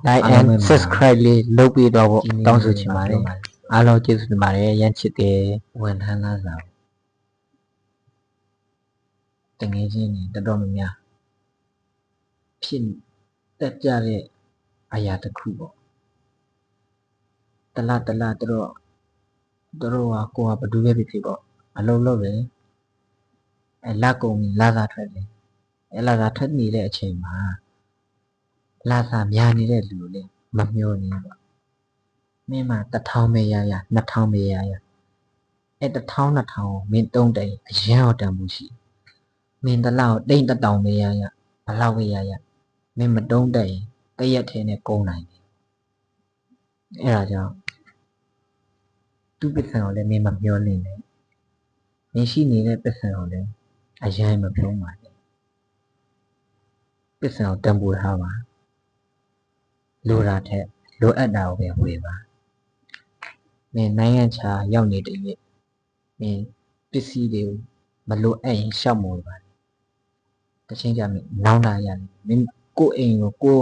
like and subscribe လေးလုပ်ပြီးတော့တောင်းဆိုချင်ပါတယ်အားလုံးကျေးဇူးတင်ပါတယ်ရမ်းချစ်တယ်ဝန်ထမ်းလားစာတငယ်ချင်းတွေတော်တော်များများဖြစ်တက်ကြတဲ့အရာတစ်ခုပေါ့တလားတို့ကကိုကဘယ်သူပဲဖြစ်ပေါ့အလုံးလုံးလေလက်ကုံလာစားထွက်တယ်လာစားထွက်နေတဲ့အချိန်မှာလာစားများနေတဲ့လူလေမမျောနေပေါ့မင်းမ1000ပဲရ2000ပဲရ1000 2000မင်းတုံးတယ်အရန်အောင်တန်မှုရှိမင်းတလောက်တိတ်1000ပဲရဘလောက်ပဲရမင်းမတုံးတယ်တရက်ထဲနဲ့ကုန်နိုင်တယ်အဲ့ဒါကြောင့်သူ့ပစ္စံကိုလည်းမင်းမမျောနေနဲ့မင်းရှိနေတဲ့ပစ္စံကိုလည်းအရန်မပြုံးပါနဲ့ပစ္စံကိုတန်ဖိုးထားပါလိုတာထက်လိုအပ်တာကိုပဲဝေပါမင်းနိုင်ငံခြားရောက်နေတဲ့ရက်မင်းပစ္စည်းတွေကိုမလိုအပ်ရင်ရှောက်မို့ပါတချင်းကြမင်းနောင်လာရတယ်မင်းကိုအိမ်ကို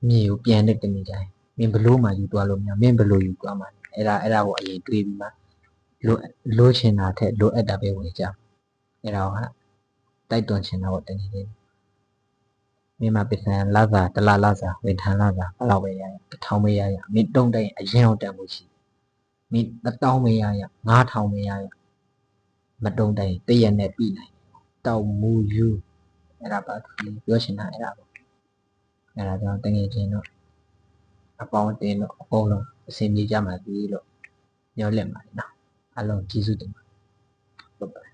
မြေကိုပြန်တဲ့တနေ့တိုင်းမင်းဘလို့မှယူသွားလို့မရမင်းဘလို့ယူသွားမှာအဲ့ဒါကိုအရင်တွေးပြီးမှလိုချင်တာထက်လိုအပ်တာပဲဝေကြအဲ့ဒါကတိုက်တွန်းချင်တာပေါ့တနေ့တိုင်းမင်းမပစ္စံလာစားတလားလာစားဝန်ထမ်းလာစားဘယ်လောက်ပဲရ1000ပဲရမင်းတုံးတိုင်းအရင်အောင်တန်ဖို့ရှိမင်း1000ပဲရ9000ပဲရမတုံးတိုင်းတရက်နဲ့ပြီးနိုင်တောက်မူယူအဲ့ဒါပါပြောချင်တာအဲ့ဒါပေါ့အဲ့ဒါကြောင့်တကယ်ချင်းတော့အပေါင်းအတင်းတော့အကုန်လုံးအစီအပြေကြမှာပြီလို့ပြောလက်ပါတယ်နော်အားလုံးကျေးဇူးတင်ပါတယ်